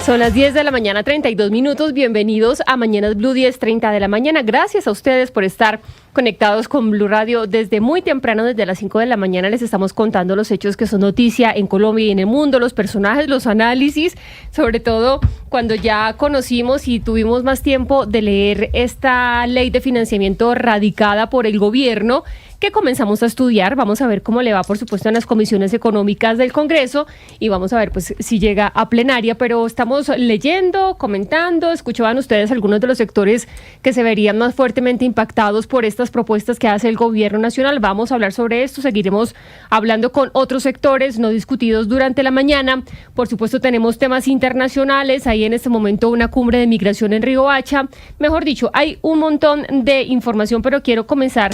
Son las 10 de la mañana, 32 minutos. Bienvenidos a Mañanas Blue 10:30 de la mañana. Gracias a ustedes por estar conectados con Blue Radio desde muy temprano, desde las 5 de la mañana. Les estamos contando los hechos que son noticia en Colombia y en el mundo, los personajes, los análisis, sobre todo cuando ya conocimos y tuvimos más tiempo de leer esta ley de financiamiento radicada por el gobierno, que comenzamos a estudiar. Vamos a ver cómo le va, por supuesto, en las comisiones económicas del Congreso y vamos a ver pues si llega a plenaria, pero estamos leyendo, comentando. Escuchaban ustedes algunos de los sectores que se verían más fuertemente impactados por estas propuestas que hace el gobierno nacional. Vamos a hablar sobre esto, seguiremos hablando con otros sectores no discutidos durante la mañana. Por supuesto, tenemos temas internacionales. Hay en este momento una cumbre de migración en Riohacha. Mejor dicho, hay un montón de información, pero quiero comenzar,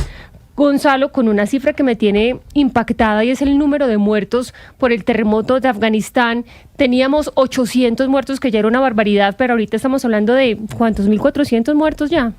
Gonzalo, con una cifra que me tiene impactada y es el número de muertos por el terremoto de Afganistán. Teníamos 800 muertos, que ya era una barbaridad, pero ahorita estamos hablando de ¿cuántos? 1.400 muertos ya.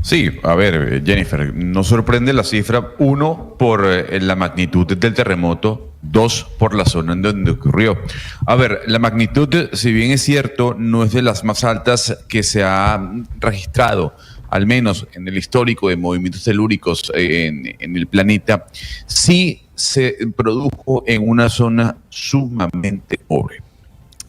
Sí, a ver, Jennifer, nos sorprende la cifra, uno, por la magnitud del terremoto, dos, por la zona en donde ocurrió. A ver, la magnitud, si bien es cierto, no es de las más altas que se ha registrado, al menos en el histórico de movimientos telúricos en el planeta, sí se produjo en una zona sumamente pobre.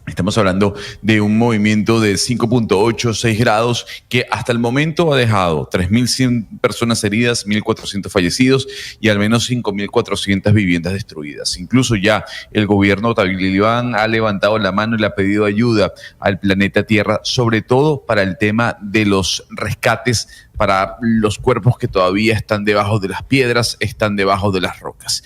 Estamos hablando de un movimiento de 5.86 grados que hasta el momento ha dejado 3.100 personas heridas, 1.400 fallecidos y al menos 5.400 viviendas destruidas. Incluso ya el gobierno talibán ha levantado la mano y le ha pedido ayuda al planeta Tierra, sobre todo para el tema de los rescates para los cuerpos que todavía están debajo de las piedras, están debajo de las rocas.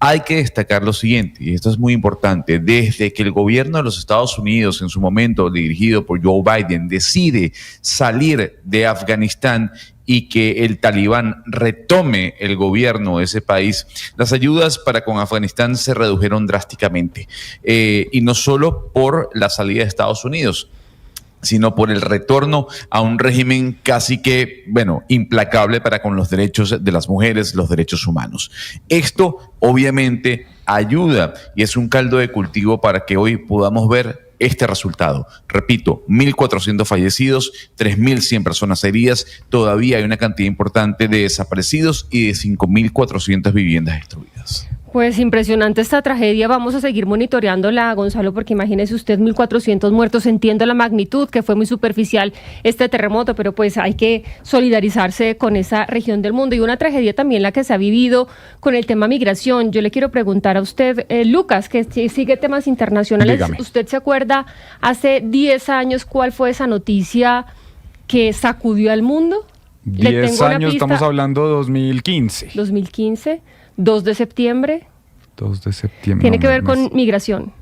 Hay que destacar lo siguiente, y esto es muy importante: desde que el gobierno de los Estados Unidos, en su momento dirigido por Joe Biden, decide salir de Afganistán y que el talibán retome el gobierno de ese país, las ayudas para con Afganistán se redujeron drásticamente. Y no solo por la salida de Estados Unidos, sino por el retorno a un régimen casi que, implacable para con los derechos de las mujeres, los derechos humanos. Esto obviamente ayuda y es un caldo de cultivo para que hoy podamos ver este resultado. Repito, 1.400 fallecidos, 3.100 personas heridas, todavía hay una cantidad importante de desaparecidos y de 5.400 viviendas destruidas. Pues impresionante esta tragedia. Vamos a seguir monitoreándola, Gonzalo, porque imagínese usted 1.400 muertos. Entiendo la magnitud, que fue muy superficial este terremoto, pero pues hay que solidarizarse con esa región del mundo. Y una tragedia también la que se ha vivido con el tema migración. Yo le quiero preguntar a usted, Lucas, que sigue temas internacionales. Dígame. ¿Usted se acuerda hace 10 años cuál fue esa noticia que sacudió al mundo? 10 años, estamos hablando de 2015. 2015. 2 de septiembre. 2 de septiembre. Tiene que ver con migración.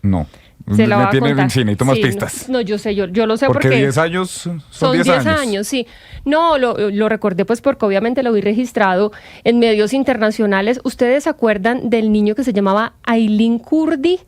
No. Se la va a contar. Sí, necesito más pistas. No, yo sé, yo lo sé porque 10 años son 10 años, sí. No, lo recordé pues porque obviamente lo vi registrado en medios internacionales. ¿Ustedes se acuerdan del niño que se llamaba Aylin Kurdi?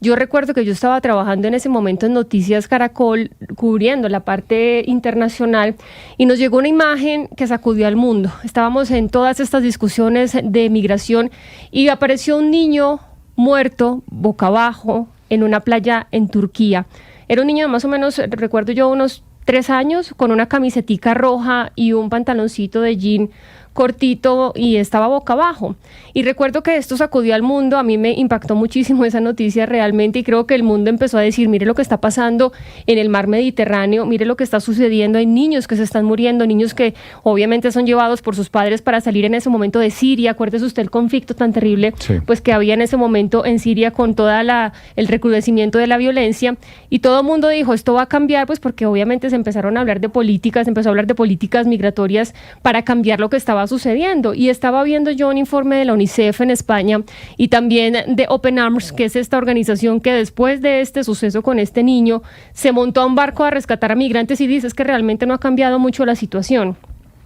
Yo recuerdo que yo estaba trabajando en ese momento en Noticias Caracol, cubriendo la parte internacional, y nos llegó una imagen que sacudió al mundo. Estábamos en todas estas discusiones de migración y apareció un niño muerto, boca abajo, en una playa en Turquía. Era un niño de más o menos, recuerdo yo, unos 3 años, con una camisetica roja y un pantaloncito de jean cortito, y estaba boca abajo. Y recuerdo que esto sacudió al mundo. A mí me impactó muchísimo esa noticia realmente, y creo que el mundo empezó a decir: mire lo que está pasando en el mar Mediterráneo, mire lo que está sucediendo. Hay niños que se están muriendo, niños que obviamente son llevados por sus padres para salir en ese momento de Siria. Acuérdese usted el conflicto tan terrible, sí, pues que había en ese momento en Siria, con toda el recrudecimiento de la violencia, y todo el mundo dijo: esto va a cambiar, pues porque obviamente se empezaron a hablar de políticas, se empezó a hablar de políticas migratorias para cambiar lo que estaba sucediendo. Y estaba viendo yo un informe de la UNICEF en España y también de Open Arms, que es esta organización que después de este suceso con este niño se montó a un barco a rescatar a migrantes, y dice: es que realmente no ha cambiado mucho la situación.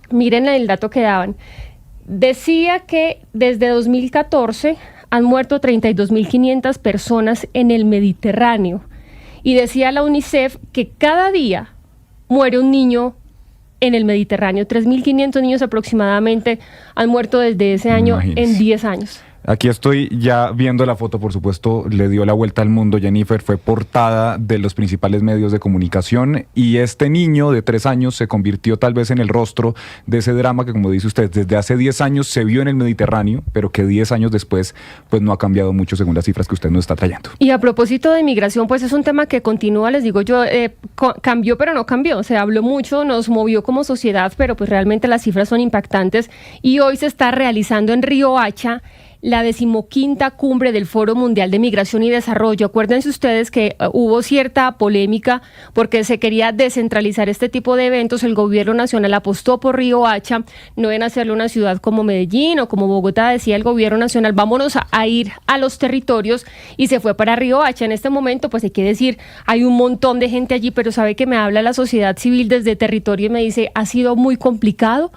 Miren el dato que daban. Decía que desde 2014 han muerto 32.500 personas en el Mediterráneo, y decía la UNICEF que cada día muere un niño en el Mediterráneo. 3.500 niños aproximadamente han muerto desde ese año. Imagínese. En 10 años. Aquí estoy ya viendo la foto, por supuesto, le dio la vuelta al mundo, Jennifer, fue portada de los principales medios de comunicación y este niño de 3 años se convirtió tal vez en el rostro de ese drama que, como dice usted, desde hace 10 años se vio en el Mediterráneo, pero que 10 años después pues no ha cambiado mucho según las cifras que usted nos está trayendo. Y a propósito de migración, pues es un tema que continúa, les digo yo, cambió pero no cambió, se habló mucho, nos movió como sociedad, pero pues realmente las cifras son impactantes y hoy se está realizando en Riohacha la 15ª cumbre del Foro Mundial de Migración y Desarrollo. Acuérdense ustedes que hubo cierta polémica porque se quería descentralizar este tipo de eventos. El gobierno nacional apostó por Riohacha, no en hacerlo una ciudad como Medellín o como Bogotá, decía el gobierno nacional, vámonos a ir a los territorios y se fue para Riohacha. En este momento, pues hay que decir, hay un montón de gente allí, pero sabe que me habla la sociedad civil desde territorio y me dice, ha sido muy complicado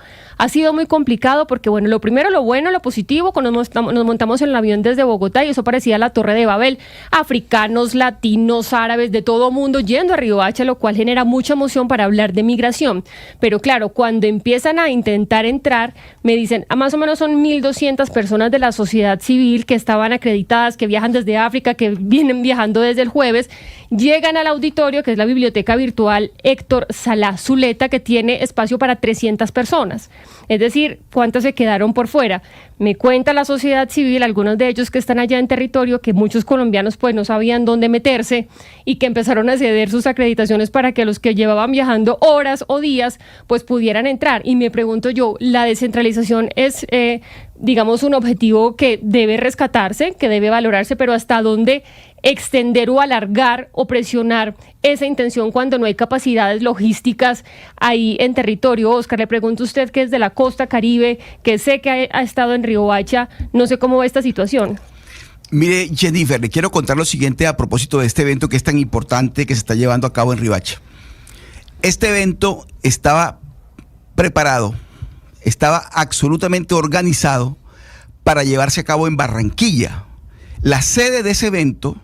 porque, bueno, lo primero, lo bueno, lo positivo, cuando nos montamos en el avión desde Bogotá y eso parecía la Torre de Babel, africanos, latinos, árabes, de todo mundo yendo a Riohacha, lo cual genera mucha emoción para hablar de migración. Pero claro, cuando empiezan a intentar entrar, me dicen, más o menos son 1.200 personas de la sociedad civil que estaban acreditadas, que viajan desde África, que vienen viajando desde el jueves, llegan al auditorio, que es la biblioteca virtual Héctor Salá Zuleta, que tiene espacio para 300 personas. Es decir, ¿cuántas se quedaron por fuera? Me cuenta la sociedad civil, algunos de ellos que están allá en territorio, que muchos colombianos pues no sabían dónde meterse y que empezaron a ceder sus acreditaciones para que los que llevaban viajando horas o días pues pudieran entrar. Y me pregunto yo, ¿la descentralización es, digamos, un objetivo que debe rescatarse, que debe valorarse, pero hasta dónde extender o alargar o presionar esa intención cuando no hay capacidades logísticas ahí en territorio? Oscar, le pregunto a usted que es de la costa Caribe, que sé que ha estado en Riohacha, no sé cómo va esta situación. Mire, Jennifer, le quiero contar lo siguiente a propósito de este evento que es tan importante que se está llevando a cabo en Riohacha. Este evento estaba preparado, estaba absolutamente organizado para llevarse a cabo en Barranquilla. La sede de ese evento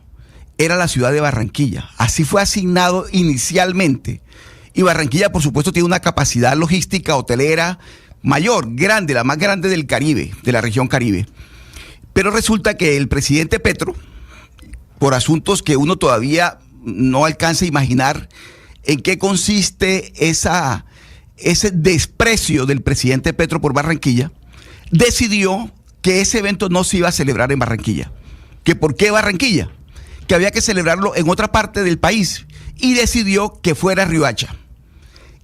era la ciudad de Barranquilla. Así fue asignado inicialmente. Y Barranquilla, por supuesto, tiene una capacidad logística hotelera mayor, grande, la más grande del Caribe, de la región Caribe. Pero resulta que el presidente Petro, por asuntos que uno todavía no alcanza a imaginar en qué consiste ese desprecio del presidente Petro por Barranquilla, decidió que ese evento no se iba a celebrar en Barranquilla. ¿Que por qué Barranquilla? Que había que celebrarlo en otra parte del país y decidió que fuera Riohacha.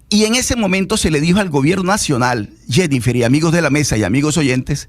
Y en ese momento se le dijo al gobierno nacional, Jennifer y amigos de la mesa y amigos oyentes,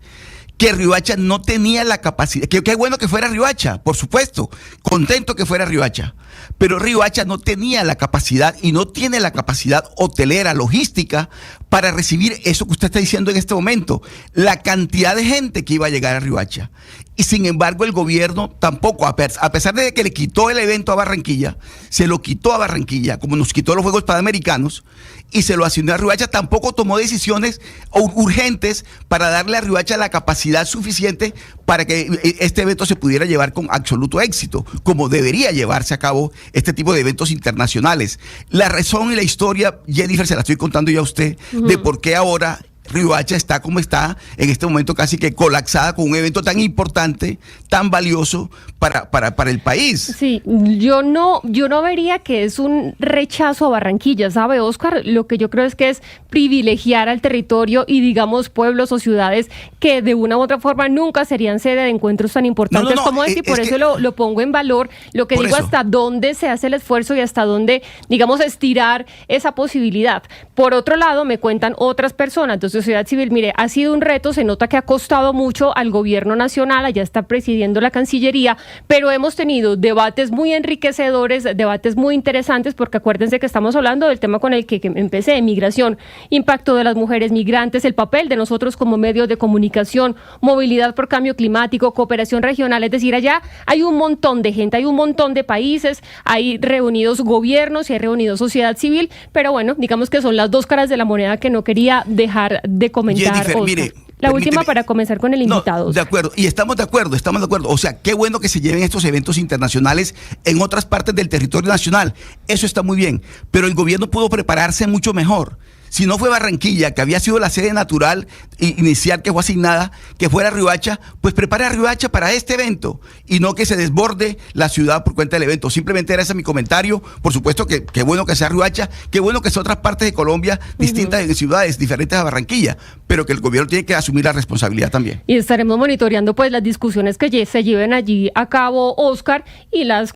que Riohacha no tenía la capacidad, que qué bueno que fuera Riohacha, por supuesto, contento que fuera Riohacha, pero Riohacha no tenía la capacidad y no tiene la capacidad hotelera, logística, para recibir eso que usted está diciendo en este momento, la cantidad de gente que iba a llegar a Riohacha. Y sin embargo el gobierno tampoco, a pesar de que le quitó el evento a Barranquilla, se lo quitó a Barranquilla, como nos quitó los Juegos Panamericanos, y se lo asignó a Riohacha, tampoco tomó decisiones urgentes para darle a Riohacha la capacidad suficiente para que este evento se pudiera llevar con absoluto éxito, como debería llevarse a cabo este tipo de eventos internacionales. La razón y la historia, Jennifer, se la estoy contando yo a usted, de por qué ahora Riohacha está como está, en este momento casi que colapsada con un evento tan importante, tan valioso para el país. Sí, yo no vería que es un rechazo a Barranquilla, ¿sabe, Oscar? Lo que yo creo es que es privilegiar al territorio y, digamos, pueblos o ciudades que de una u otra forma nunca serían sede de encuentros tan importantes como este, y por eso lo pongo en valor. Lo que digo, hasta dónde se hace el esfuerzo y hasta dónde, digamos, estirar esa posibilidad. Por otro lado, me cuentan otras personas, entonces, sociedad civil, mire, ha sido un reto, se nota que ha costado mucho al gobierno nacional, allá está presidiendo la Cancillería, pero hemos tenido debates muy enriquecedores, debates muy interesantes, porque acuérdense que estamos hablando del tema con el que empecé, migración, impacto de las mujeres migrantes, el papel de nosotros como medios de comunicación, movilidad por cambio climático, cooperación regional, es decir, allá hay un montón de gente, hay un montón de países, hay reunidos gobiernos y hay reunidos sociedad civil, pero bueno, digamos que son las dos caras de la moneda que no quería dejar de comentar. Jennifer, mire, la última para comenzar con el invitado. No, de acuerdo, y estamos de acuerdo. O sea, qué bueno que se lleven estos eventos internacionales en otras partes del territorio nacional. Eso está muy bien, pero el gobierno pudo prepararse mucho mejor. Si no fue Barranquilla, que había sido la sede natural inicial que fue asignada, que fuera Riohacha, pues prepare a Riohacha para este evento y no que se desborde la ciudad por cuenta del evento. Simplemente era ese mi comentario. Por supuesto que qué bueno que sea Riohacha, qué bueno que sea otras partes de Colombia distintas, en ciudades diferentes a Barranquilla, pero que el gobierno tiene que asumir la responsabilidad también. Y estaremos monitoreando pues las discusiones que se lleven allí a cabo, Oscar, y las